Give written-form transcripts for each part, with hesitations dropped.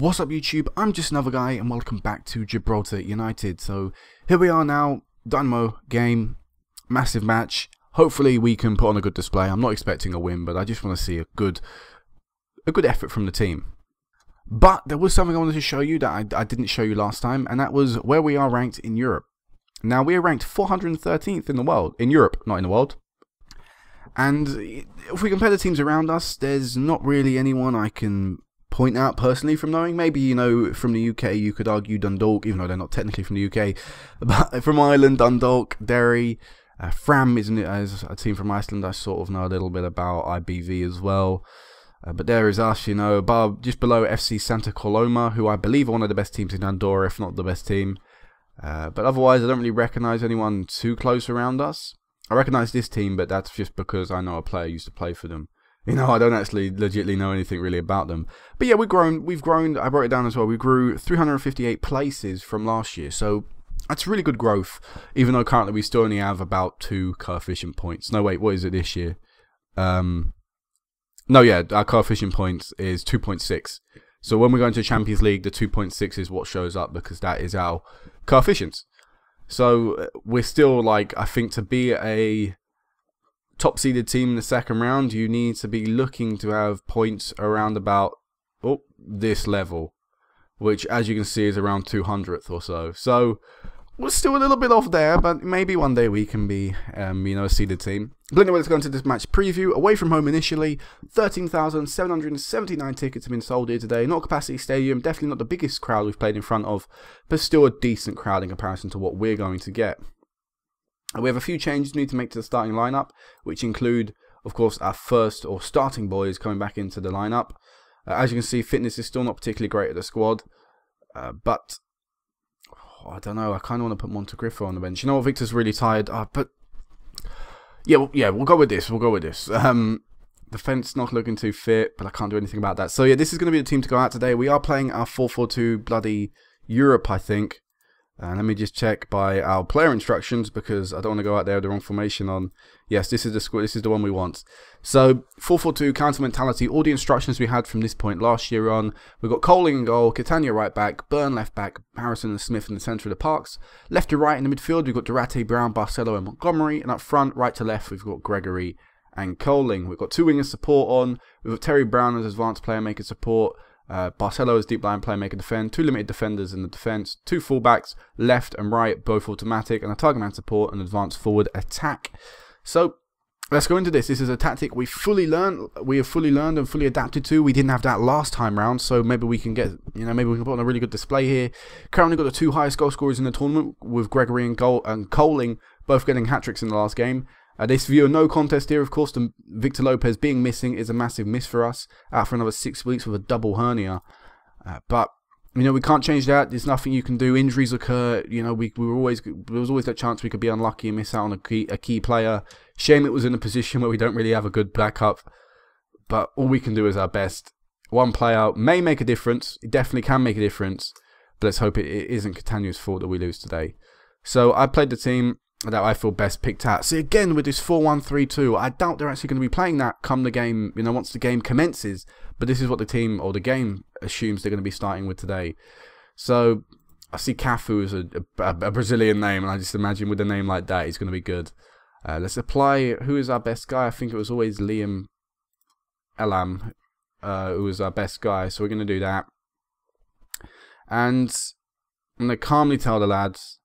What's up YouTube, I'm just another guy and welcome back to Gibraltar United. So here we are now, Dynamo game, massive match. Hopefully we can put on a good display. I'm not expecting a win, but I just want to see a good effort from the team. But there was something I wanted to show you that I didn't show you last time, and that was where we are ranked in Europe. Now we are ranked 413th in the world, in Europe, not in the world. And if we compare the teams around us, there's not really anyone I can point out personally from knowing. Maybe, you know, from the UK you could argue Dundalk, even though they're not technically from the UK, but from Ireland, Dundalk, Derry, Fram isn't it, as a team from Iceland I sort of know a little bit about, IBV as well. But there is us, you know, above, just below FC Santa Coloma, who I believe are one of the best teams in Andorra, if not the best team. But otherwise I don't really recognise anyone too close around us. I recognise this team, but that's just because I know a player used to play for them. You know, I don't actually legitimately know anything really about them. But yeah, we've grown, I wrote it down as well, we grew 358 places from last year. So that's really good growth, even though currently we still only have about 2 coefficient points. No, wait, what is it this year? No, yeah, our coefficient points is 2.6. So when we go into Champions League, the 2.6 is what shows up because that is our coefficients. So we're still, like, I think to be a top seeded team in the second round, you need to be looking to have points around about this level, which as you can see is around 200th or so. So we're still a little bit off there, but maybe one day we can be, you know, a seeded team. But anyway, let's go into this match preview. Away from home initially, 13,779 tickets have been sold here today. Not capacity stadium, definitely not the biggest crowd we've played in front of, but still a decent crowd in comparison to what we're going to get. We have a few changes we need to make to the starting lineup, which include, of course, our first or starting boys coming back into the lineup. As you can see, fitness is still not particularly great at the squad, but I don't know. I kind of want to put Montegriffo on the bench. You know what? Victor's really tired. But yeah, we'll go with this. We'll go with this. Defense not looking too fit, but I can't do anything about that. So yeah, this is going to be the team to go out today. We are playing our 4-4-2 bloody Europe, I think. Let me just check by our player instructions because I don't want to go out there with the wrong formation on. Yes, this is the squad. This is the one we want. So 4-4-2 counter mentality. All the instructions we had from this point last year on. We've got Coling in goal, Catania right back, Byrne left back, Harrison and Smith in the centre of the parks. Left to right in the midfield, we've got Durate, Brown, Barcelo and Montgomery. And up front, right to left, we've got Gregory and Coling. We've got 2 wingers support on. We've got Terry Brown as advanced player maker support. Barcelo as deep line playmaker defend, 2 limited defenders in the defence, 2 fullbacks, left and right, both automatic, and a target man support and advanced forward attack. So let's go into this. This is a tactic we have fully learned and fully adapted to. We didn't have that last time round, so maybe we can get, you know, maybe we can put on a really good display here. Currently got the 2 highest goal scorers in the tournament with Gregory and Coling both getting hat-tricks in the last game. This view of no contest here, of course, the Victor Lopez being missing is a massive miss for us, out for another 6 weeks with a double hernia. But, you know, we can't change that. There's nothing you can do. Injuries occur. You know, there was always that chance we could be unlucky and miss out on a key player. Shame it was in a position where we don't really have a good backup. But all we can do is our best. One player may make a difference. It definitely can make a difference. But let's hope it isn't Catania's fault that we lose today. So I played the team that I feel best picked out. See, again, with this 4-1-3-2, I doubt they're actually going to be playing that come the game, you know, once the game commences. But this is what the team, or the game, assumes they're going to be starting with today. So, I see Cafu as a Brazilian name, and I just imagine with a name like that, he's going to be good. Let's apply, who is our best guy? I think it was always Liam Elam, who was our best guy, so we're going to do that. And I'm going to calmly tell the lads,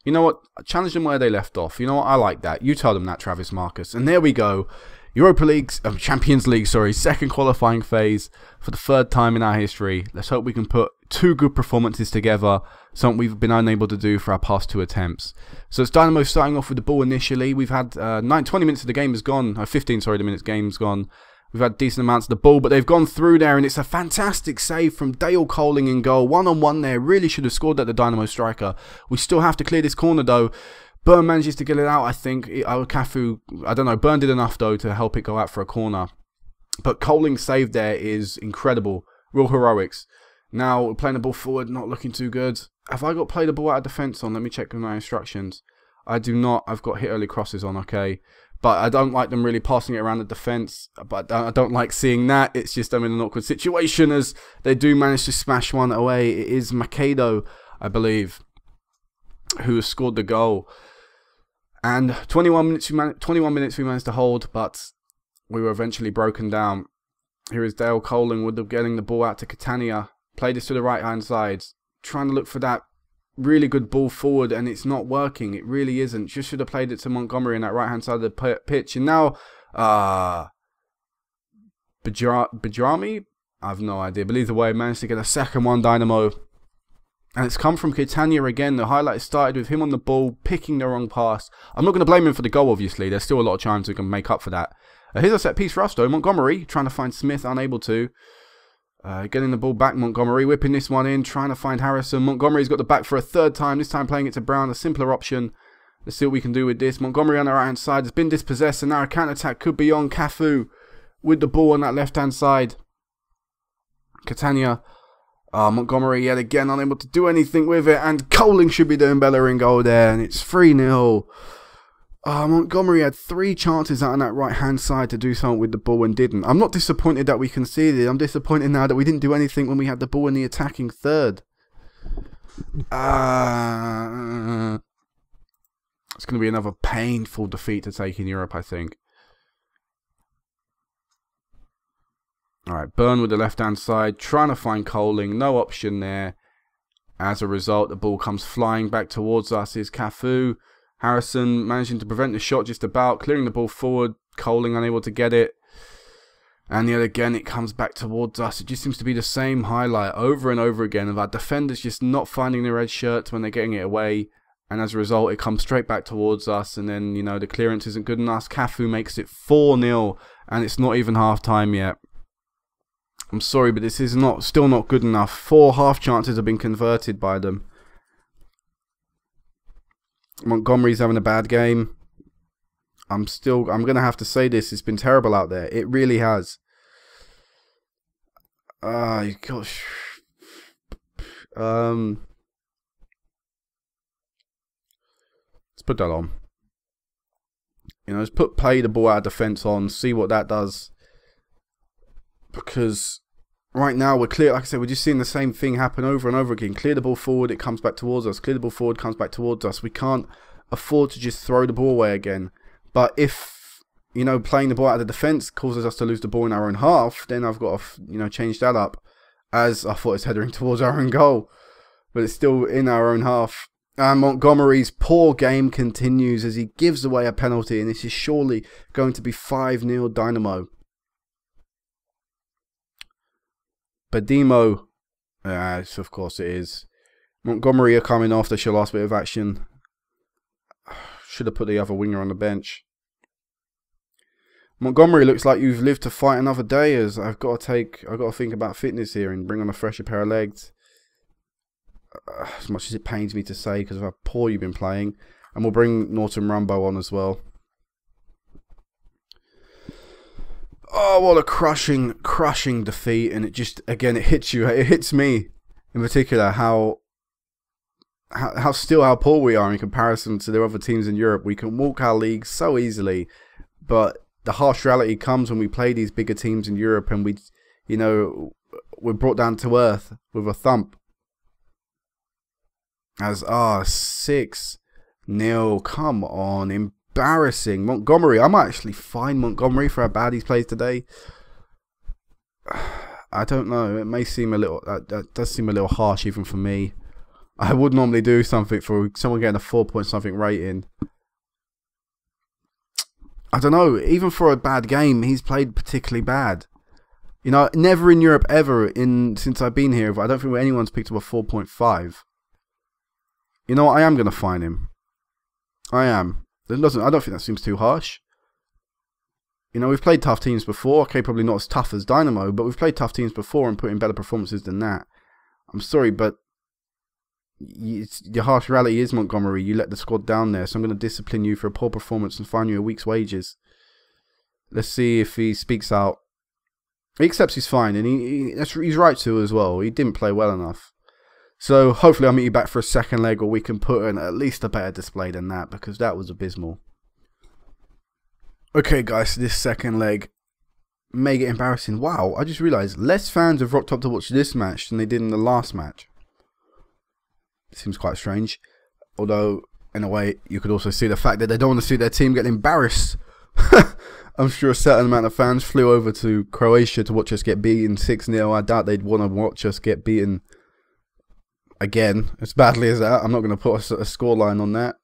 you know what? Challenge them where they left off. You know what? I like that. You tell them that, Travis Marcus. And there we go. Europa League, Champions League, sorry, second qualifying phase for the 3rd time in our history. Let's hope we can put 2 good performances together, something we've been unable to do for our past 2 attempts. So it's Dynamo starting off with the ball initially. We've had 20 minutes of the game is gone. 15, sorry, the minutes game's gone. We've had decent amounts of the ball, but they've gone through there, and it's a fantastic save from Dale Coling in goal. One-on-one there. Really should have scored at the Dynamo striker. We still have to clear this corner, though. Byrne manages to get it out, I think. Cafu, I don't know. Byrne did enough, though, to help it go out for a corner. But Coling's save there is incredible. Real heroics. Now, we're playing the ball forward, not looking too good. Have I got play the ball out of defence on? Let me check with my instructions. I do not. I've got hit early crosses on, okay. But I don't like them really passing it around the defence. But I don't like seeing that. It's just I'm in an awkward situation as they do manage to smash one away. It is Macedo, I believe, who has scored the goal. And 21 minutes we managed to hold, but we were eventually broken down. Here is Dale Collingwood getting the ball out to Catania. Played this to the right-hand side. Trying to look for that really good ball forward, and it's not working. It really isn't. Just should have played it to Montgomery in that right-hand side of the pitch. And now, Bajrami? I have no idea. But either way, managed to get a second one, Dynamo. And it's come from Catania again. The highlight started with him on the ball, picking the wrong pass. I'm not going to blame him for the goal, obviously. There's still a lot of times we can make up for that. Here's a set piece for us, though. Montgomery trying to find Smith, unable to. Getting the ball back, Montgomery, whipping this one in, trying to find Harrison. Montgomery's got the back for a third time, this time playing it to Brown, a simpler option. Let's see what we can do with this. Montgomery on the right-hand side has been dispossessed, and now a counter-attack could be on. Cafu with the ball on that left-hand side. Catania. Montgomery yet again unable to do anything with it, and Coling should be doing better in goal there, and it's 3-0. Montgomery had 3 chances out on that right-hand side to do something with the ball and didn't. I'm not disappointed that we conceded. I'm disappointed now that we didn't do anything when we had the ball in the attacking third. It's going to be another painful defeat to take in Europe, I think. Alright, Byrne with the left-hand side, trying to find Coling. No option there. As a result, the ball comes flying back towards us. Is Cafu. Harrison managing to prevent the shot just about, clearing the ball forward. Coling unable to get it. And yet again, it comes back towards us. It just seems to be the same highlight over and over again of our defenders just not finding the red shirts when they're getting it away. And as a result, it comes straight back towards us. And then, you know, the clearance isn't good enough. Cafu makes it 4-0. And it's not even half-time yet. I'm sorry, but this is still not good enough. 4 half chances have been converted by them. Montgomery's having a bad game. I'm going to have to say this. It's been terrible out there. It really has. Gosh. Let's put that on. You know, let's play the ball out of defence on. See what that does. Because right now we're clear. Like I said, we're just seeing the same thing happen over and over again. Clear the ball forward, it comes back towards us. Clear the ball forward, comes back towards us. We can't afford to just throw the ball away again. But if, you know, playing the ball out of the defence causes us to lose the ball in our own half, then I've got to, you know, change that up. As I thought it's heading towards our own goal, but it's still in our own half. And Montgomery's poor game continues as he gives away a penalty, and this is surely going to be 5-0 Dynamo. Badimo, yes, of course it is. Montgomery are coming off. That's your last bit of action. Should have put the other winger on the bench. Montgomery looks like you've lived to fight another day. As I've got to think about fitness here and bring on a fresher pair of legs. As much as it pains me to say because of how poor you've been playing, and we'll bring Norton Rumbo on as well. Oh, what a crushing defeat. And it just, again, it hits you. It hits me in particular how poor we are in comparison to the other teams in Europe. We can walk our league so easily, but the harsh reality comes when we play these bigger teams in Europe and we're brought down to earth with a thump. As 6-0, come on, embarrassing. Montgomery, I might actually fine Montgomery for how bad he's played today. I don't know. It may seem a little. That does seem a little harsh even for me. I would normally do something for someone getting a 4-point-something rating. I don't know. Even for a bad game, he's played particularly bad. You know, never in Europe ever since I've been here. I don't think anyone's picked up a 4.5. You know what? I am going to fine him. I am. I don't think that seems too harsh. You know, we've played tough teams before. Okay, probably not as tough as Dynamo, but we've played tough teams before and put in better performances than that. I'm sorry, but your harsh reality is Montgomery. You let the squad down there, so I'm going to discipline you for a poor performance and fine you a week's wages. Let's see if he speaks out. He accepts he's fine, and he's right to as well. He didn't play well enough. So hopefully I'll meet you back for a second leg, or we can put in at least a better display than that, because that was abysmal. Okay, guys, so this second leg may get embarrassing. Wow, I just realised less fans have rocked up to watch this match than they did in the last match. Seems quite strange. Although, in a way, you could also see the fact that they don't want to see their team get embarrassed. I'm sure a certain amount of fans flew over to Croatia to watch us get beaten 6-0. I doubt they'd want to watch us get beaten again as badly as that. I'm not going to put a scoreline on that.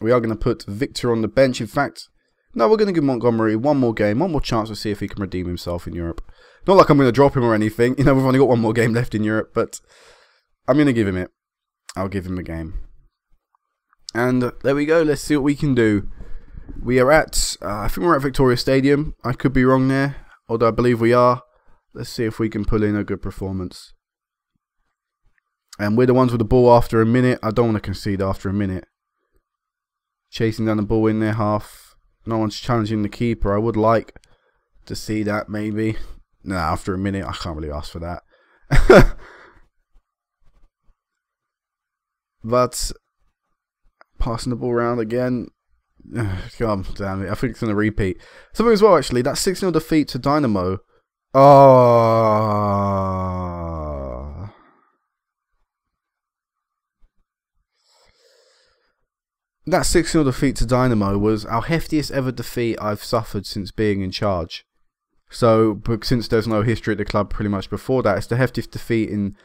We are going to put Victor on the bench. In fact, no, we're going to give Montgomery one more game, one more chance to see if he can redeem himself in Europe. Not like I'm going to drop him or anything. You know, we've only got one more game left in Europe, but I'm going to give him it. I'll give him a game. And there we go. Let's see what we can do. We are at, I think we're at Victoria Stadium. I could be wrong there, although I believe we are. Let's see if we can pull in a good performance. And we're the ones with the ball after a minute. I don't want to concede after a minute. Chasing down the ball in their half. No one's challenging the keeper. I would like to see that maybe. Nah, after a minute, I can't really ask for that. But passing the ball around again. God damn it. I think it's going to repeat. Something as well, actually. That 6-0 defeat to Dynamo. Oh. That 6-0 defeat to Dynamo was our heftiest ever defeat I've suffered since being in charge. So, but since there's no history at the club pretty much before that, it's the heftiest defeat in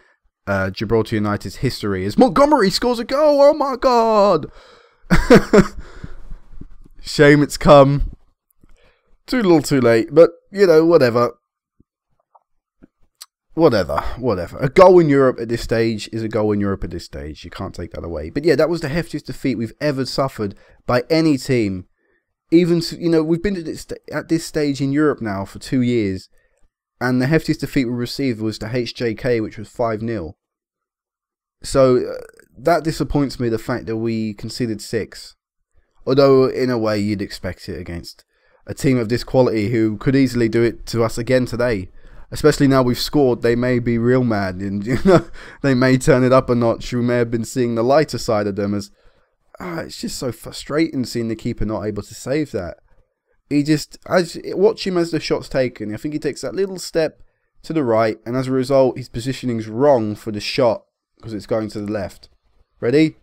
Gibraltar United's history. As Montgomery scores a goal! Oh my god! Shame it's come too little too late, but you know, whatever. A goal in Europe at this stage is a goal in Europe at this stage. You can't take that away. But yeah, that was the heftiest defeat we've ever suffered by any team. Even, you know, we've been at this stage in Europe now for 2 years, and the heftiest defeat we received was to HJK, which was 5-0. So that disappoints me, the fact that we conceded 6. Although, in a way, you'd expect it against a team of this quality who could easily do it to us again today. Especially now we've scored, they may be real mad, and you know, they may turn it up a notch. We may have been seeing the lighter side of them. As it's just so frustrating seeing the keeper not able to save that. He just, watch him as the shot's taken. I think he takes that little step to the right, and as a result, his positioning's wrong for the shot because it's going to the left. Ready?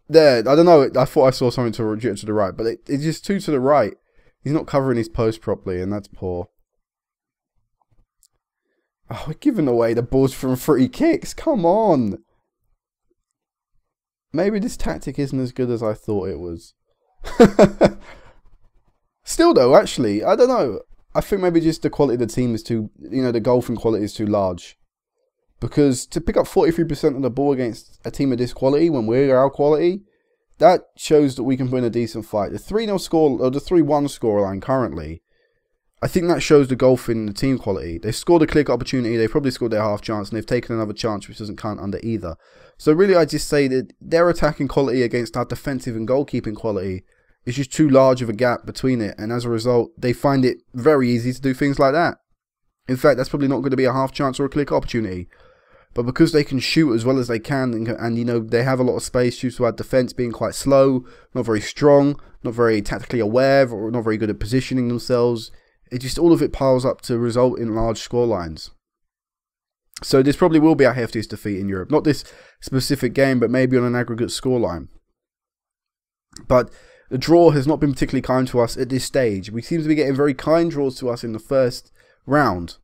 There, I don't know. I thought I saw something to the right, but it's just too to the right. He's not covering his post properly, and that's poor. Oh, we're giving away the balls from free kicks. Come on. Maybe this tactic isn't as good as I thought it was. Still, though, actually, I don't know. I think maybe just the quality of the team is too, you know, the golfing quality is too large. Because to pick up 43% of the ball against a team of this quality when we're our quality, that shows that we can win a decent fight. The 3-0 score, or the 3-1 scoreline currently, I think that shows the golf in the team quality. They scored a clear opportunity, they probably scored their half chance, and they've taken another chance which doesn't count under either. So really I just say that their attacking quality against our defensive and goalkeeping quality is just too large of a gap between it, and as a result, they find it very easy to do things like that. In fact, that's probably not going to be a half chance or a clear opportunity. But because they can shoot as well as they can, and you know, they have a lot of space due to our defence being quite slow, not very strong, not very tactically aware, or not very good at positioning themselves, it just, all of it piles up to result in large score lines. So this probably will be our heftiest defeat in Europe. Not this specific game, but maybe on an aggregate scoreline. But the draw has not been particularly kind to us at this stage. We seem to be getting very kind draws to us in the first round,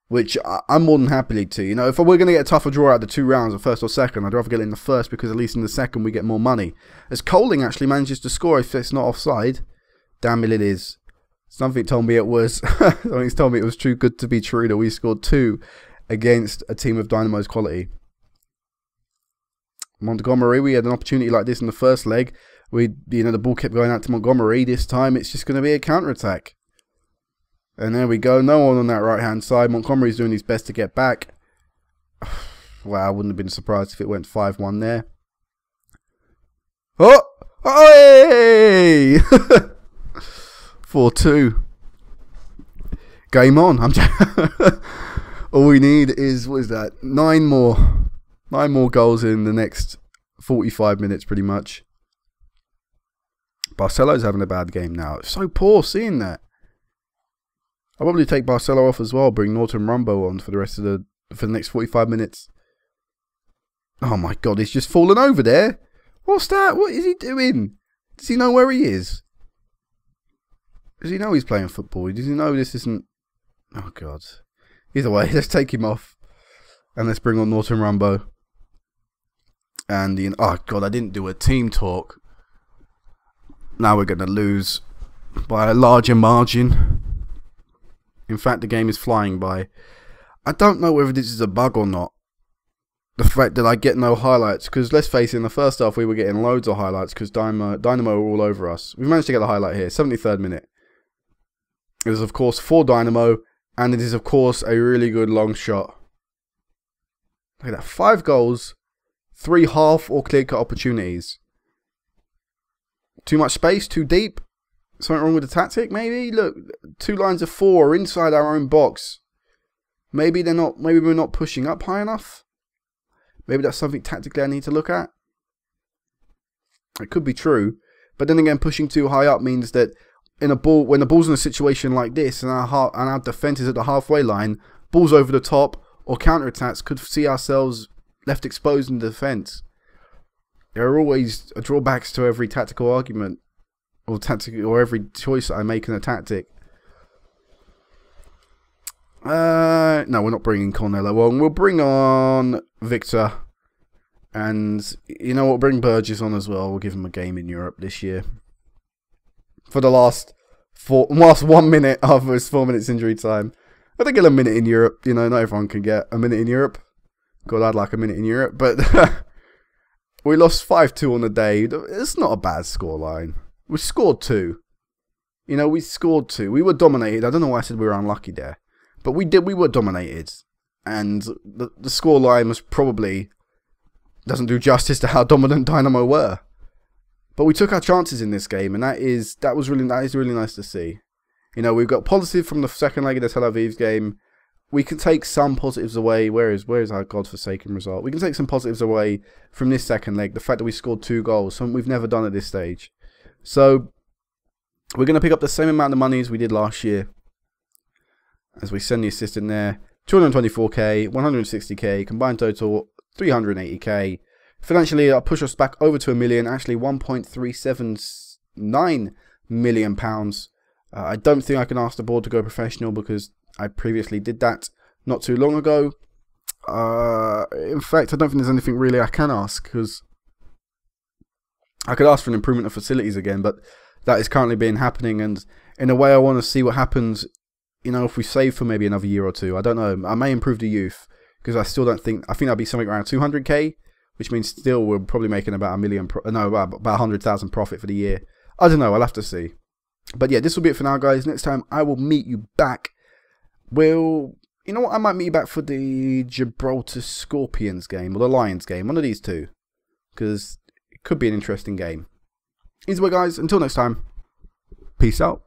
which I'm more than happy to. You know, if we're going to get a tougher draw out of the 2 rounds, the first or second, I'd rather get it in the first, because at least in the second we get more money. As Coling actually manages to score if it's not offside. Damn it, it is. Something told me it was. Something's told me it was too good to be true that we scored 2 against a team of Dynamo's quality. Montgomery, we had an opportunity like this in the first leg. You know, the ball kept going out to Montgomery. This time it's just going to be a counter-attack. And there we go. No one on that right-hand side. Montgomery's doing his best to get back. Wow, I wouldn't have been surprised if it went 5-1 there. Oh! Hey! 4-2. Game on. All we need is, what is that? 9 more goals in the next 45 minutes, pretty much. Barcelo's having a bad game now. It's so poor seeing that. I'll probably take Barcelo off as well. Bring Norton Rumbo on for the next 45 minutes. Oh my God, he's just fallen over there. What's that? What is he doing? Does he know where he is? Does he know he's playing football? Does he know this isn't... Oh God. Either way, let's take him off. And let's bring on Norton Rumbo. And, oh God, I didn't do a team talk. Now we're going to lose by a larger margin. In fact, the game is flying by. I don't know whether this is a bug or not. The fact that I get no highlights. Because let's face it, in the first half we were getting loads of highlights. Because Dynamo were all over us. We've managed to get a highlight here. 73rd minute. It is of course for Dynamo. And it is of course a really good long shot. Look at that. 5 goals. 3 half or clear cut opportunities. Too much space? Too deep? Something wrong with the tactic, maybe? Look, 2 lines of 4 are inside our own box. Maybe they're not. Maybe we're not pushing up high enough. Maybe that's something tactically I need to look at. It could be true, but then again, pushing too high up means that when the ball's in a situation like this, and our defense is at the halfway line, balls over the top or counter attacks could see ourselves left exposed in the defense. There are always drawbacks to every tactical argument. Or every choice that I make in a tactic. No, we're not bringing Cornello on. We'll bring on Victor. And, you know what, bring Burgess on as well. We'll give him a game in Europe this year. For the last 1 minute of his 4 minutes injury time. I think get a minute in Europe. You know, not everyone can get a minute in Europe. God, I'd like a minute in Europe. But we lost 5-2 on the day. It's not a bad scoreline. We scored 2. You know, we scored 2. We were dominated. I don't know why I said we were unlucky there. But we were dominated. And the scoreline was probably... doesn't do justice to how dominant Dynamo were. But we took our chances in this game. And that is really nice to see. You know, we've got positive from the second leg of the Tel Aviv's game. We can take some positives away. Where is our godforsaken result? We can take some positives away from this second leg. The fact that we scored 2 goals. Something we've never done at this stage. So, we're going to pick up the same amount of money as we did last year. As we send the assist in there. 224k, 160k, combined total 380k. Financially, that'll push us back over to £1 million. Actually, £1.379 million. I don't think I can ask the board to go professional because I previously did that not too long ago. In fact, I don't think there's anything really I can ask because... I could ask for an improvement of facilities again, but that is currently happening, and in a way I want to see what happens, you know, if we save for maybe another year or 2. I don't know. I may improve the youth, because I still don't think... I think that'll be something around 200k, which means still we're probably making about about 100,000 profit for the year. I don't know. I'll have to see. But yeah, this will be it for now, guys. Next time I will meet you back. You know what? I might meet you back for the Gibraltar Scorpions game, or the Lions game. One of these 2. Because... could be an interesting game. Either way, guys, until next time, peace out.